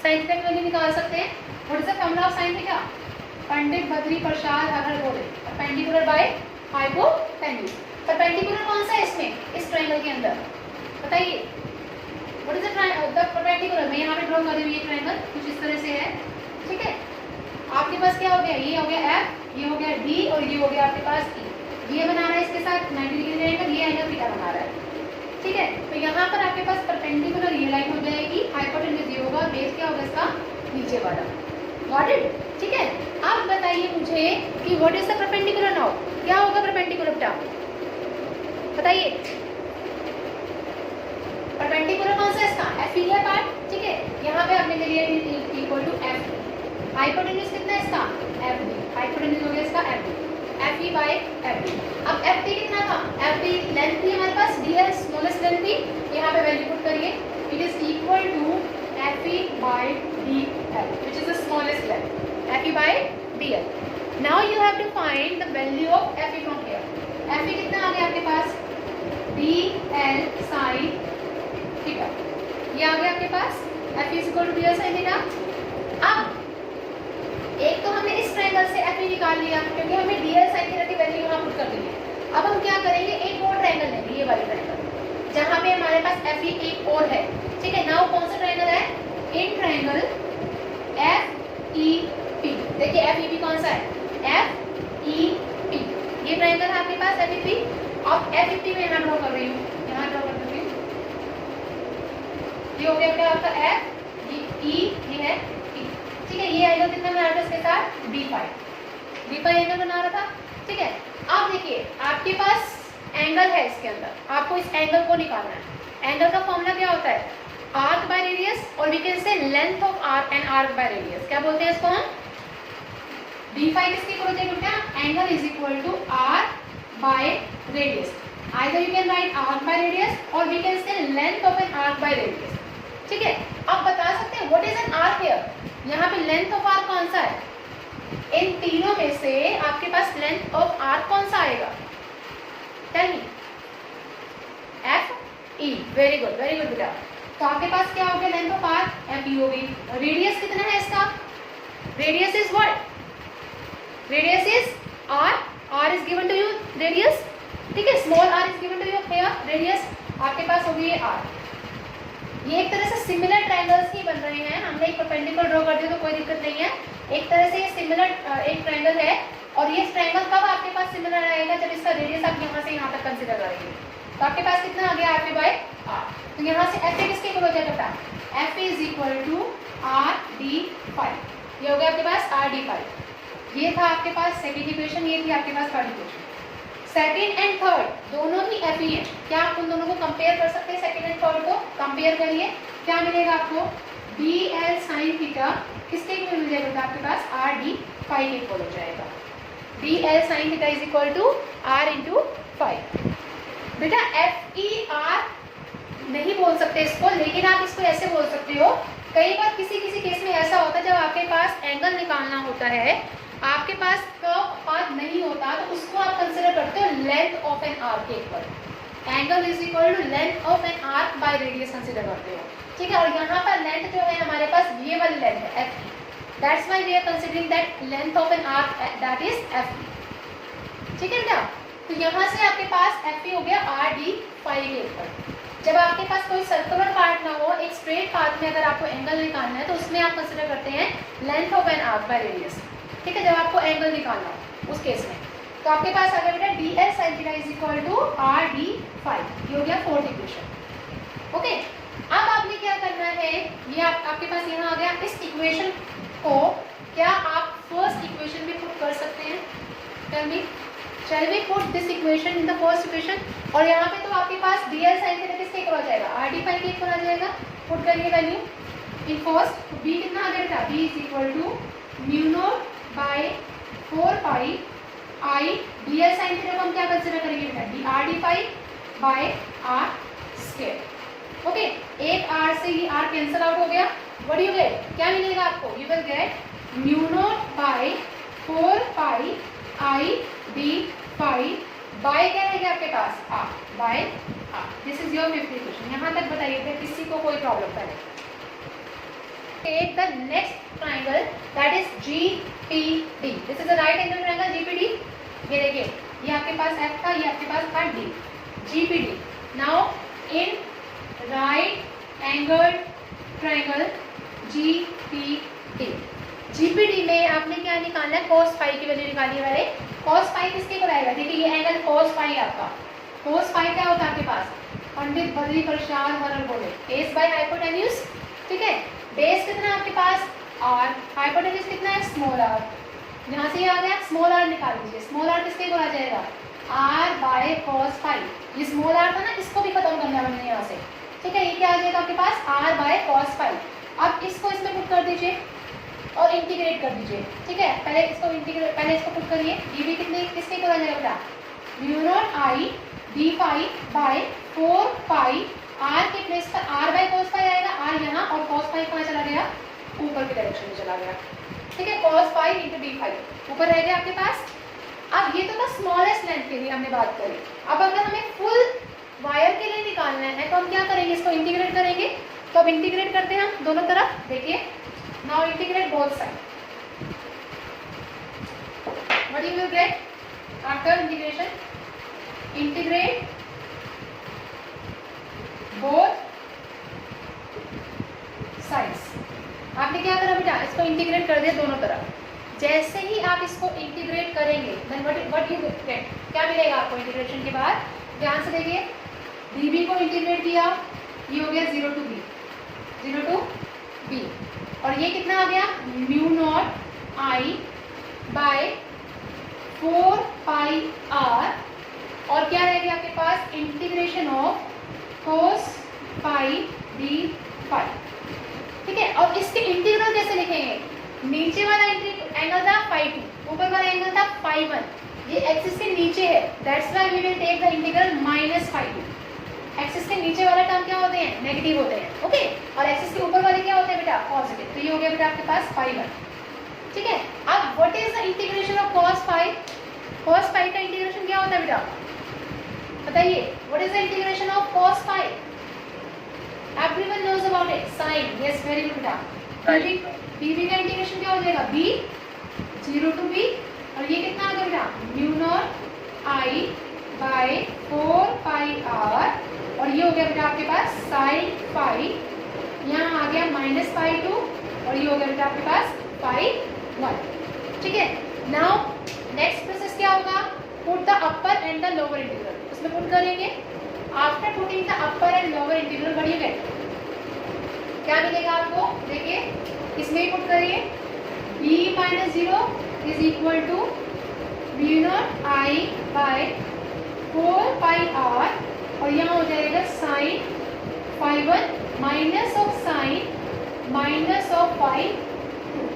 sine theta की वैल्यू निकाल सकते हैं। What is the formula of sine theta, Pandit Badri Prasad अगर बोले परपेंडिकुलर बाय हाइपोटेन्यूज। परपेंडिकुलर कौन सा है इसमें, इस ट्रायंगल के अंदर, बताइए। व्हाट इज द परपेंडिकुलर, मैं यहाँ पे ड्रॉ कर रही हूँ, ये ट्रायंगल कुछ इस तरह से है, ठीक है। आपके पास क्या हो गया, ये हो गया F, ये हो गया D और ये हो गया आपके पास E। ये बना रहा है इसके साथ 90 डिग्री एंगल, ये एंगल थीटा बना रहा है, ठीक है। तो यहाँ पर आपके पास परपेंडिकुलर ये लाइन हो जाएगी, हाइपोटेन्यूज ये होगा, बेस क्या होगा इसका, नीचे वाला, गॉट इट, ठीक है। अब बताइए मुझे कि what is the perpendicular now, क्या होगा परपेंडिकुलर बेटा, बताइए। परपेंडिकुलर कौन सा है इसका, एफ ई है पार्ट, ठीक है। यहाँ पे आपने ले लिया इक्वल टू एफ। हाइपोटेन्यूज कितना है इसका, एफ डी, हाइपोटेन्यूज हो गया इसका F D, F E by F D. अब एफ डी कितना था, एफ डी लेंथ थी हमारे पास, डी एल स्मॉलेस्ट लेंथ थी, यहाँ पे वैल्यू पुट करिए, it is equal to F E by D L which is the smallest length, F E by D L. Now you have to find the value of F E from here. F E कितना आ गया आपके पास, डी एल साइन थीटा, ये आ गया आपके पास, F E is equal to D L sine theta. अब एक तो हमने इस ट्रायंगल से एफ ई निकाल लिया क्योंकि हमें डी एल साइन थीटा की वैल्यू यहाँ पुट कर दी है। अब हम क्या करेंगे, एक और ट्रायंगल लेंगे, ये वाली ट्रायंगल जहाँ पे हमारे पास एफ ई एक और है, ठीक है। नाउ कौन सा ट्रायंगल है, in triangle F E P. देखिए एफ ई पी कौन सा है, एफ ई पी, ये ट्रायंगल है आपके पास एफ ई पी। अब एफ ई पी में यहाँ ड्रॉ कर रही हूँ, यहाँ ड्रॉ कर दूँगी, ये हो गया क्या आपका एफ ई, ये है पी, ठीक है। ये एंगल कितना बना रहा था इसके साथ, डी फाइव एंगल बना रहा था, ठीक है। अब देखिए आपके पास एंगल है इसके अंदर, आपको इस एंगल को निकालना है। एंगल का फॉर्मूला क्या होता है, आर्क बाय रेडियस, और we can say length of arc and arc by radius. क्या बोलते हैं इसको हम, डी फाइव किसके इक्वल होता है बेटा, angle is equal to arc by radius. Either you can write arc by radius और we can say length of an arc by radius, ठीक है। अब बता सकते हैं what is an arc here, यहाँ पे लेंथ ऑफ आर्क कौन सा है, इन तीनों में से आपके पास लेंथ ऑफ आर्क कौन सा आएगा, tell me, F E, very good बेटा। तो आपके पास क्या हो गया, length of arc F E होगी। रेडियस कितना है इसका, radius is what, radius is R, R is given to you radius, ठीक है। Small R is given to you here radius, आपके पास होगी ये आर। ये एक तरह से सिमिलर ट्रायंगल्स ही बन रहे हैं, हमने एक परपेंडिकुलर ड्रॉ कर दिया तो कोई दिक्कत नहीं है। एक तरह से ये सिमिलर एक ट्रायंगल है, और ये ट्रायंगल कब आपके पास सिमिलर आएगा, जब इसका रेडियस आप यहाँ से यहाँ तक कंसीडर करेंगे। तो आपके पास कितना आ गया, एफ ई बाई आर। तो यहाँ से एफ ए किसके इक्वल हो जाएगा, F is equal to R D phi, ये हो गया आपके पास आर डी फाइव। ये था आपके पास सेकेंड इक्वेशन, ये थी आपके पास third equation. Second and third दोनों ही एफ ई है, क्या आप उन दोनों को कंपेयर कर सकते हैं, सेकेंड एंड थर्ड को कंपेयर करिए, क्या मिलेगा आपको, डी एल साइन थीटा किसके इक्वल मिल जाएगा आपके पास, आर डी फाइव के इक्वल हो जाएगा। D L sine theta is equal to R into phi. बेटा एफ ई आर नहीं बोल सकते इसको, लेकिन आप इसको ऐसे बोल सकते हो। कई बार किसी केस में ऐसा होता है जब आपके पास एंगल निकालना होता है, आपके पास कर्व पाथ नहीं होता, तो उसको आप कंसिडर करते हो लेंथ ऑफ एन आर्क के equal, angle is equal to length of an arc by radius consider करते हो, ठीक है। और यहाँ पर लेंथ जो है हमारे पास ये वाली लेंथ है F E, that's why we are considering that length of an arc that is F E, ठीक है बेटा। तो यहाँ से आपके पास एफ ई हो गया आर डी फाइव के ऊपर। जब आपके पास कोई सर्कुलर पार्ट ना हो, एक स्ट्रेट पाथ में अगर आपको एंगल निकालना है तो उसमें आप कंसिडर करते हैं length of an arc by radius, ठीक है। जब आपको एंगल निकालना हो उस केस में, तो आपके पास आ गया बेटा D L sine theta is equal to R D phi, ये हो गया फोर्थ इक्वेशन, ओके। अब आपने क्या करना है, ये आपके पास यहाँ आ गया। इस इक्वेशन को क्या आप फर्स्ट इक्वेशन में पुट कर सकते हैं, tell me, shall we put this equation in the first equation. और यहाँ पे तो आपके पास डी एल साइन थीटा किसके इक्वल आ जाएगा, आर डी फाइव के इक्वल आ जाएगा। पुट करिए वैल्यू इन फर्स्ट, बी कितना आ गया बेटा, B is equal to mu naught by 4 pi I D L sine theta को हम क्या कंसिडर करेंगे बेटा, D R D five by R square, okay. एक आर से ये आर कैंसिल आउट हो गया, व्हाट डू यू गेट, क्या मिलेगा आपको, you will get mu naught by 4 pi I D five by क्या रहेगा आपके पास, R by R. This is your fifth equation. यहाँ तक बताइएगा किसी को कोई प्रॉब्लम पहले। Take the next triangle that is GPD. This is a right angle triangle GPD. ये देखिए, ये आपके पास F था, ये आपके पास था D, GPD. Now in right angle triangle GPD. GPD में आपने क्या निकालना है, cos phi की वैल्यू निकाली है पहले। cos phi किसके को आएगा, देखिए ये एंगल cos phi आपका, cos phi क्या होता है आपके पास, पंडित बद्री प्रसाद हरर बोले, बेस बाय हाइपोटेन्यूज, ठीक है। बेस कितना है आपके पास, आर, हाइपोटेन्यूज कितना है, स्मॉल आर। यहाँ से ये आ गया, स्मॉल आर निकाल लीजिए, स्मॉल आर किसके इक्वल आ जाएगा, आर बाय cos phi। ये स्मॉल आर था ना, इसको भी खत्म करना है हमने यहाँ से, ठीक है, ये क्या आ जाएगा आपके पास r बाय cos फाई। अब इसको इसमें पुट कर दीजिए और इंटीग्रेट कर दीजिए। ठीक है, पहले इसको पुट करिए। ये भी किसके इक्वल आ जाएगा बेटा, mu naught I D phi by 4 pi r के प्लेस पर r बाय cos फाई आएगा, r यहाँ और cos फाई कहाँ चला गया, ऊपर की डायरेक्शन में चला गया। ठीक है, cos phi into D phi ऊपर रह गया आपके पास। अब ये तो था स्मॉलेस्ट लेंथ के लिए हमने बात करी। अब अगर हमें फुल वायर के लिए निकालना है तो हम क्या करेंगे, इसको इंटीग्रेट करेंगे। तो अब इंटीग्रेट करते हैं हम दोनों तरफ। देखिए, now integrate both side. What you will get after integration, integrate both sides. आपने क्या करा बेटा, इसको इंटीग्रेट कर दिया दोनों तरफ। जैसे ही आप इसको इंटीग्रेट करेंगे देन व्हाट यू गेट, क्या मिलेगा आपको इंटीग्रेशन के बाद, ध्यान से देखिए। dB को इंटीग्रेट किया, ये हो गया 0 to b, और ये कितना आ गया, mu naught I by 4 pi r, और क्या रह गया आपके पास, integration of cos pi D phi. ठीक है, और इसके इंटीग्रल कैसे लिखेंगे, नीचे वाला एंगल था फाई 2, ऊपर वाला एंगल था फाई 1। ये एक्सिस के नीचे है, that's why we will take the integral minus phi 2। Axis के नीचे वाला टर्म क्या होते हैं, नेगेटिव होते हैं। ओके, और एक्सिस के ऊपर वाले क्या होते हैं बेटा, पॉजिटिव। तो ये हो गया बेटा आपके पास फाई 1। ठीक है, अब what is the integration of cos phi, cos phi का इंटीग्रेशन क्या होता है बेटा, बताइए। What is the integration of cos phi, everyone knows about it, sine. Yes, very good बेटा। dv का इंटीग्रेशन क्या हो जाएगा, b 0 to b, और ये कितना आ गया बेटा, mu naught I by 4 pi r, और ये हो गया बेटा आपके पास साइन फाई, यहाँ आ गया माइनस फाई 2, और ये हो गया बेटा आपके पास फाई 1। ठीक है, नाउ नेक्स्ट प्रोसेस क्या होगा, put the upper and the lower integral, उसमें पुट करेंगे। After putting the upper and lower integral, what you get, क्या मिलेगा आपको, देखिए इसमें ही पुट करिए। b minus 0 is equal to mu naught I by 4 pi r, और यहाँ हो जाएगा sine phi 1 minus of sine minus of phi 2,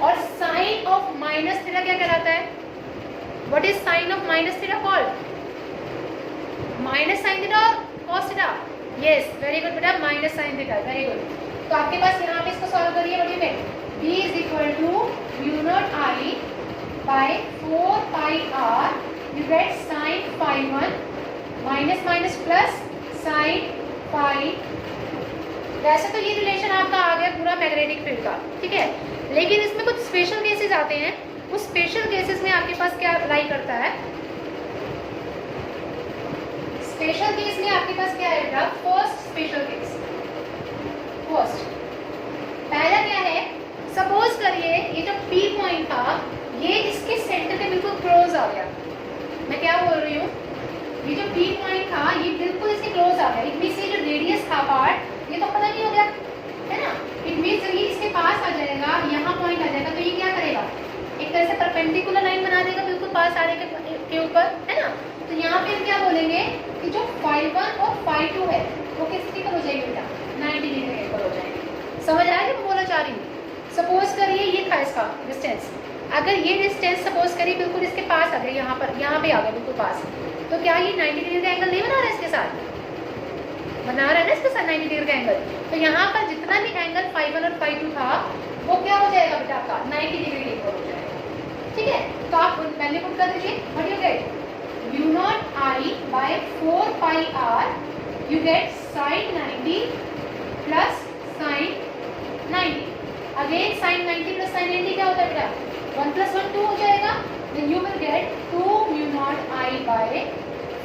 और साइन ऑफ माइनस थीटा क्या कहलाता है, what is sign of minus theta called, minus sine theta और cos theta. Yes, very good बेटा, minus sine theta, very good. तो आपके पास यहाँ पे इसको सॉल्व करिए, what you get, b is equal to mu naught I by 4 pi r, you get sine phi 1 minus minus plus sine phi. वैसे तो ये रिलेशन आपका आ गया पूरा मैग्नेटिक फील्ड का, ठीक है, लेकिन इसमें कुछ स्पेशल केसेस आते हैं। उस स्पेशल केसेस में आपके पास क्या अप्लाई करता है, स्पेशल केस में आपके पास क्या आएगा, फर्स्ट स्पेशल केस। फर्स्ट पहला क्या है, सपोज करिए ये जो P पॉइंट था ये इसके सेंटर के बिल्कुल क्लोज आ गया। मैं क्या बोल रही हूँ, ये जो P पॉइंट था ये बिल्कुल इसके क्लोज आ गया। इट मींस ये जो रेडियस था पार्ट ये तो पता नहीं हो गया, है ना। इट मींस ये इसके पास आ जाएगा, यहाँ पॉइंट आ जाएगा, तो ये क्या करेगा, एक तरह से परपेंडिकुलर लाइन बना देगा बिल्कुल पास आने के ऊपर, है ना। तो यहाँ पे हम क्या बोलेंगे कि जो फाई 1 और फाई 2 है वो किसके इक्वल हो जाएगी बेटा, 90 डिग्री के इक्वल हो जाएंगे। समझ आया कि मैं बोलना चाह रही हूँ। सपोज करिए ये था इसका डिस्टेंस, अगर ये डिस्टेंस सपोज करिए बिल्कुल इसके पास आ गया, यहाँ पे आ गया बिल्कुल पास, तो क्या ये 90 डिग्री का एंगल नहीं बना रहा है इसके साथ, बना रहा है ना इसके साथ 90 डिग्री का एंगल। तो यहाँ पर जितना भी एंगल फाई 1 और फाई 2 था वो क्या हो जाएगा बेटा आपका 90 डिग्री के इक्वल हो जाएगा। ठीक है, तो आप पहले पुट कर दीजिए, what you get, mu naught I by 4 pi r, you get sine 90 plus sine 90, again sine 90 plus sine 90 क्या होता है बेटा, 1 प्लस 1 2 हो जाएगा। Then you will get 2 mu naught I by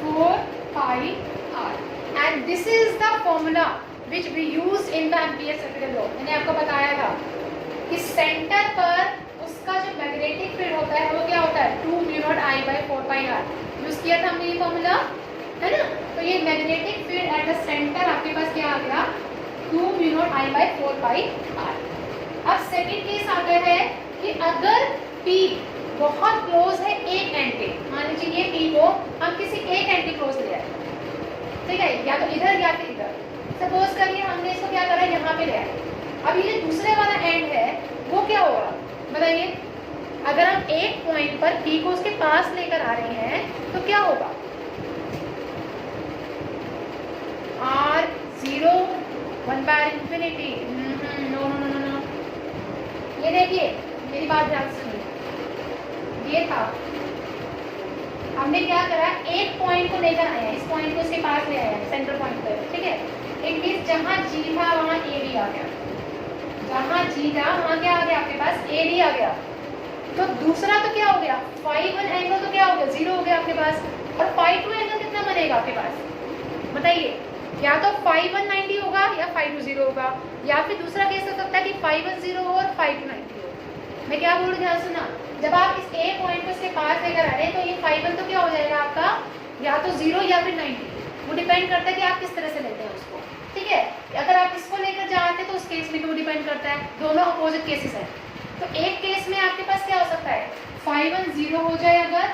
4 pi r, and this is the formula which we use in the ampere circular law. मैंने आपको बताया था कि सेंटर पर उसका जो मैग्नेटिक फील्ड होता है वो क्या होता है, 2 mu naught I by 4 pi r। Use किया था हमने ये फॉर्मूला, है ना। तो ये magnetic field at the centre आपके पास क्या आ गया, 2 mu naught I by 4 pi r। अब सेकंड केस आता है कि अगर P बहुत क्लोज है एक एंड के, मान लीजिए ये P को हम किसी एक एंड के क्लोज ले आए, ठीक है, या तो इधर या फिर इधर, सपोज करिए हमने इसको क्या करा, यहाँ पे ले आए। अब ये जो दूसरे वाला एंड है वो क्या होगा बताइए, अगर हम एक पॉइंट पर P को उसके पास लेकर आ रहे हैं तो क्या होगा, R0 1 by infinity. No no no no, ये देखिए मेरी बात ध्यान से सुनिए, ये था हमने क्या करा, एक पॉइंट को लेकर आया, इस पॉइंट को इसके पास ले आया सेंटर पॉइंट पर, ठीक है। इट मींस जहां G था वहां A भी आ गया, जहां G था वहां क्या आ गया आपके पास, A भी आ गया। तो दूसरा तो क्या हो गया, φ1 एंगल तो क्या हो गया, 0 हो गया आपके पास। और φ2 एंगल कितना बनेगा आपके पास बताइए, या तो φ1 90 होगा या φ2 0 होगा, या फिर दूसरा केस हो सकता है कि φ1 0 हो और φ2 90 हो। मैं क्या बोल रही हूँ ध्यान सुना, जब आप इस A पॉइंट को इसके पास लेकर आ रहे हैं तो ये φ1 तो क्या हो जाएगा आपका, या तो 0 या फिर 90, वो डिपेंड करता है कि आप किस तरह से लेते हैं उसको, ठीक है। अगर आप इसको लेकर जाते हैं तो उस केस में वो डिपेंड करता है, दोनों अपोजिट केसेस हैं। तो एक केस में आपके पास क्या हो सकता है, φ1 0 हो जाए अगर,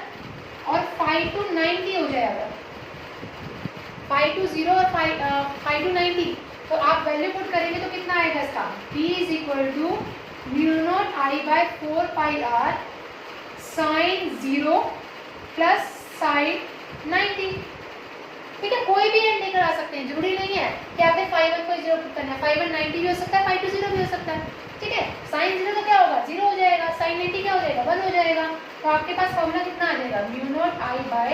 और φ2 90 हो जाए अगर, φ2 0 और φ2 90, तो आप वैल्यू पुट करेंगे तो कितना आएगा इसका, P is equal to μ0 I by 4 pi r sine 0 plus sine 90, ठीक है। कोई भी एंड लेकर आ सकते हैं, जरूरी नहीं है कि आपने φ1 को 0 पुट करना है, φ1 90 भी हो सकता है, φ2 0 भी हो सकता है, ठीक है। साइन 0 तो क्या होगा, 0 हो जाएगा, साइन 90 क्या हो जाएगा, 1 हो जाएगा। तो आपके पास फॉर्मूला कितना आ जाएगा, μ0 I बाय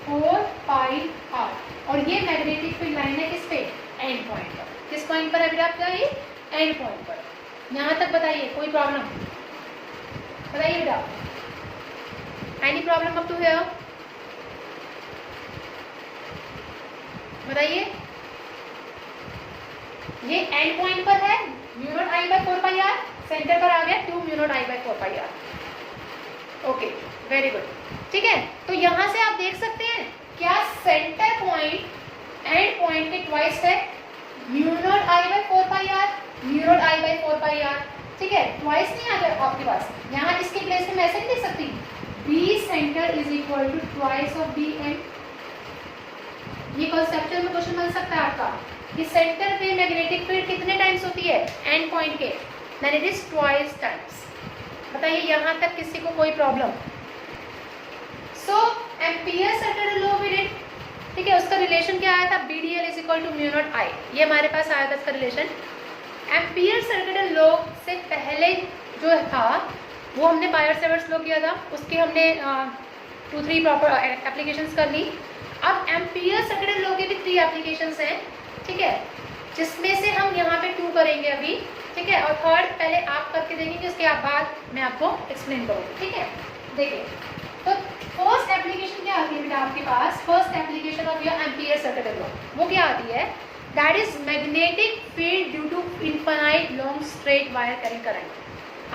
4 पाई r, और ये मैग्नेटिक फील्ड लाइन है किस पे, एंड पॉइंट पर। किस पॉइंट पर है बेटा आपका, ये एंड पॉइंट पर। यहाँ तक बताइए कोई प्रॉब्लम, बताइए बेटा, any problem up to here, बताइए। ये एंड पॉइंट पर है, μ0 I by 4 pi r, centre पर आ गया 2 μ0 I by 4 pi r, okay very good, ठीक है। तो यहाँ से आप देख सकते हैं क्या सेंटर पॉइंट एंड पॉइंट के ट्वाइस है, μ0 I by 4 pi r, μ0 I by 4 pi r, ठीक है। ट्वाइस नहीं आ गया आपके पास, यहाँ इसके प्लेस में मैं ऐसे नहीं देख सकती, B centre is equal to twice of B end. ये कॉन्सेप्चुअल में क्वेश्चन बन सकता है आपका कि सेंटर पे मैग्नेटिक फील्ड कितने टाइम्स होती है एंड पॉइंट के, then it is twice times. बताइए यहाँ तक किसी को कोई problem. So ampere circuit law we did, ठीक है। उसका रिलेशन क्या आया था, BDL is equal to μ0 I, ये हमारे पास आया था इसका रिलेशन। एम्पियर सर्किट लॉ से पहले जो था वो हमने बायर-सेवर्स लॉ किया था, उसके हमने 2-3 प्रॉपर एप्लीकेशंस कर ली। अब एम्पियर सर्किट लॉ के भी 3 एप्लीकेशंस हैं, ठीक है, जिसमें से हम यहाँ पे 2 करेंगे अभी, ठीक है, और थर्ड पहले आप करके देखेंगे, उसके बाद मैं आपको एक्सप्लेन करूँगी, ठीक है। देखिए तो फर्स्ट एप्लीकेशन क्या आती है बेटा आपके पास, first application of your ampere circuit law वो क्या आती है, that is magnetic field due to infinite long straight wire carrying current.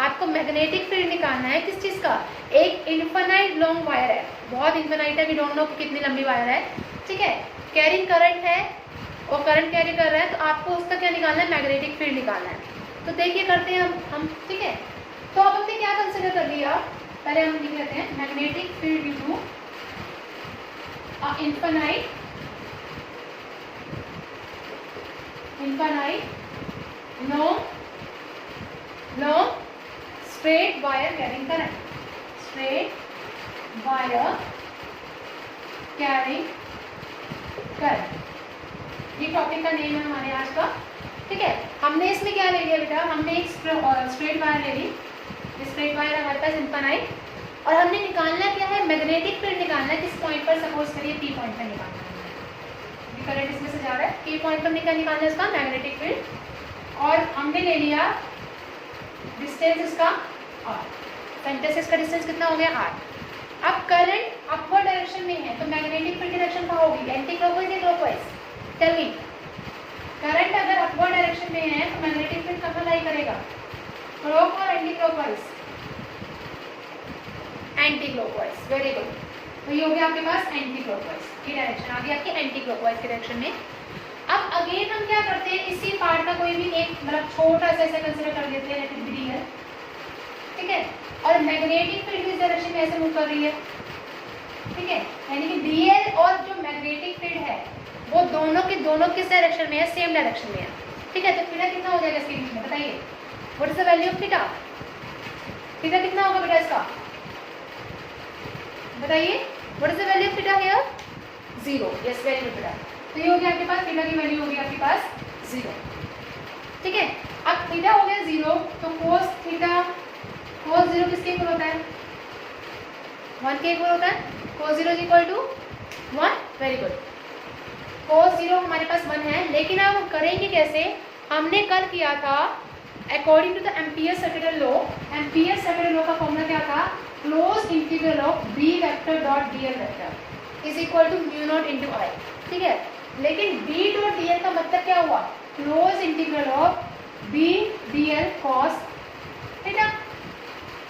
आपको मैग्नेटिक फील्ड निकालना है किस चीज़ का, एक इनफाइनाइट लॉन्ग वायर है, बहुत इनफाइनाइट है, वी डोंट नो कितनी लंबी वायर है, ठीक है, कैरिंग करंट है और करंट कैरी कर रहा है, तो आपको उसका क्या निकालना है, मैग्नेटिक फील्ड निकालना है। तो देखिए करते हैं हम, ठीक है। तो अब हमने क्या कंसिडर कर लिया, पहले हम लिख लेते हैं magnetic field due to infinite long straight wire carrying current, straight wire carrying current, ये टॉपिक का नेम है हमारे आज का, ठीक है। हमने इसमें क्या ले लिया बेटा, हमने एक स्ट्रेट वायर ले ली, स्ट्रेट वायर हमारे पास इनफाइनाइट, और हमने निकालना क्या है, मैग्नेटिक फील्ड निकालना है किस पॉइंट पर, सपोज करिए P पॉइंट पर निकालना है, करंट इसमें से जा रहा है, P पॉइंट पर निकालना है इसका मैग्नेटिक फील्ड, और हमने ले लिया डिस्टेंस इसका R, सेंटर से इसका डिस्टेंस कितना हो गया R। अब करंट अपवर्ड डायरेक्शन में है तो मैग्नेटिक फील्ड डायरेक्शन कहाँ होगी, एंटी क्लॉकवाइज या क्लॉकवाइज, टेल मी। करंट अगर अपवर्ड डायरेक्शन में है तो मैग्नेटिक फील्ड कहाँ लाई करेगा, क्लॉक और anti clockwise, anti clockwise, very good. तो ये हो गया आपके पास एंटी क्लॉकवाइज की डायरेक्शन, आ गई आपकी एंटी क्लॉकवाइज की डायरेक्शन में। अब अगेन हम क्या करते हैं, इसी पार्ट का कोई भी एक मतलब छोटा सा ऐसे कंसिडर कर लेते हैं, DL, ठीक है, और मैग्नेटिक फील्ड इस डायरेक्शन में ऐसे मूव कर रही है, ठीक है, यानी कि DL और जो मैग्नेटिक फील्ड है वो दोनों किस डायरेक्शन में है, सेम डायरेक्शन में है, ठीक है। तो थीटा कितना हो जाएगा इसके बीच में, बताइए what is the value of theta, theta कितना होगा बेटा इसका, बताइए what is the value of theta here, 0, yes very good बेटा। तो ये हो गया आपके पास, थीटा की वैल्यू होगी आपके पास 0, ठीक है। अब थीटा हो गया 0, तो cos थीटा, cos 0 किसके इक्वल होता है, 1 के इक्वल होता है, cos 0 is equal to 1, very good. cos 0 हमारे पास 1 है, लेकिन अब हम करेंगे कैसे, हमने कल किया था according to the ampere circular law, ampere circular law का फॉर्मूला क्या था, close integral of B vector dot DL vector is equal to mu naught into I, ठीक है। लेकिन बी डॉट डीएल का मतलब क्या हुआ, close integral of B DL cos theta,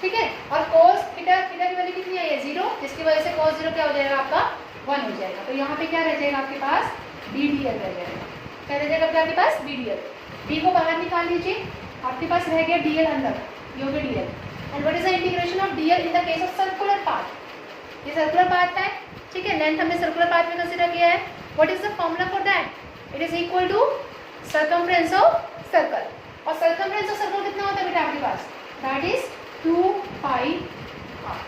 ठीक है। और कॉस थीटा, थीटा की वैल्यू कितनी आई है 0, जिसकी वजह से कॉस 0 क्या हो जाएगा आपका 1 हो जाएगा। तो यहाँ पे क्या रह जाएगा आपके पास, बी डीएल रह जाएगा, क्या रह जाएगा आपके पास, बी डीएल। बी को बाहर निकाल लीजिए, आपके पास रह गया डीएल अंदर, ये हो गया DL. And what is the integration of DL in the case of circular path, ये सर्कुलर पाथ है, ठीक है, लेंथ हमने सर्कुलर पाथ में कंसीडर किया है। What is the formula for that, it is equal to circumference of circle, और सर्कमफ्रेंस ऑफ सर्कल कितना होता है बेटा आपके पास, that is 2 pi r,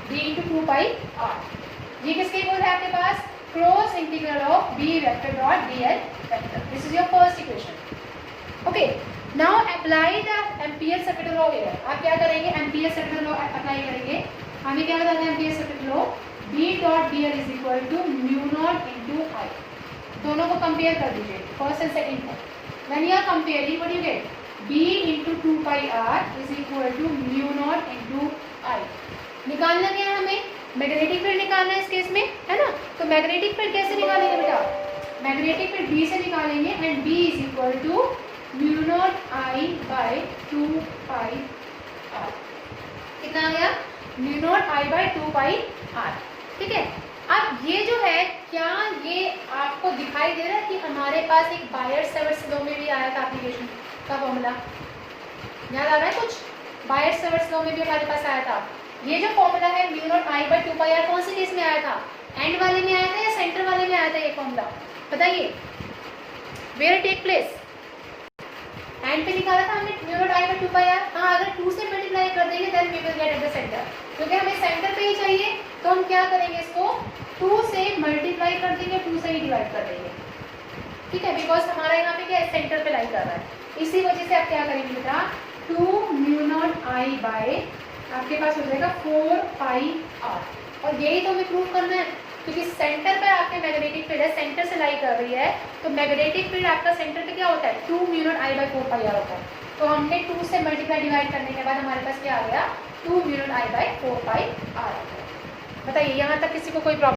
b into 2 pi r। ये किसके इक्वल है आपके पास, cross integral of b vector dot dl vector, this is your first equation. Okay, now apply the ampere circular law here. आप क्या करेंगे, एम्पियर सर्कुलर लॉ अप्लाई करेंगे। हमें क्या बताना है ampere circular law, b dot dl is equal to mu naught into I. दोनों को कंपेयर कर दीजिए, फर्स्ट एंड सेकंड को। When you are comparing, what do you get? B into 2 pi r is equal to mu naught into I. निकालना क्या है हमें, मैग्नेटिक फील्ड निकालना है इस केस में, है ना। तो मैग्नेटिक फील्ड कैसे निकालेंगे बेटा, मैग्नेटिक फील्ड B से निकालेंगे, and B is equal to mu naught I by 2 pi r। कितना आ गया, mu naught I by 2 pi r, ठीक है। अब ये जो है, क्या ये आपको दिखाई दे रहा है कि हमारे पास एक बायर-सेवर्ट्स लॉ में भी आया था एप्लीकेशन का फॉर्मूला, याद आ रहा है कुछ, बायर-सेवर्ट्स लॉ में भी हमारे पास आया था। ये जो फॉर्मूला है mu naught I by 2 pi R, कौन से केस में आया था, एंड वाले में आया था या सेंटर वाले में आया था ये फॉर्मूला, बताइए वेयर टेक प्लेस, एंड पे निकाला था हमने mu naught I by 2 pi R. हाँ, अगर 2 से मल्टीप्लाई कर देंगे then we will get at the centre, क्योंकि हमें सेंटर पे ही चाहिए, तो हम क्या करेंगे, इसको 2 से मल्टीप्लाई कर देंगे, 2 से ही डिवाइड कर देंगे, ठीक है, बिकॉज हमारा यहाँ पे क्या सेंटर पे लाई कर रहा है। इसी वजह से आप क्या करेंगे बेटा, 2 म्यू नॉट आई बाय आपके पास हो जाएगा 4 पाई आर, और यही तो हमें प्रूव करना है, क्योंकि सेंटर पे आपके मैग्नेटिक फील्ड है, सेंटर से लाई कर रही है, तो मैग्नेटिक फील्ड आपका सेंटर पे क्या होता है, 2 mu naught I by 4 pi R होता है। तो हमने 2 से मल्टीप्लाई डिवाइड करने के बाद हमारे पास क्या आ गया, 2 mu naught I by 4 pi R. बताइए यहाँ तक किसी को कोई प्रॉब्लम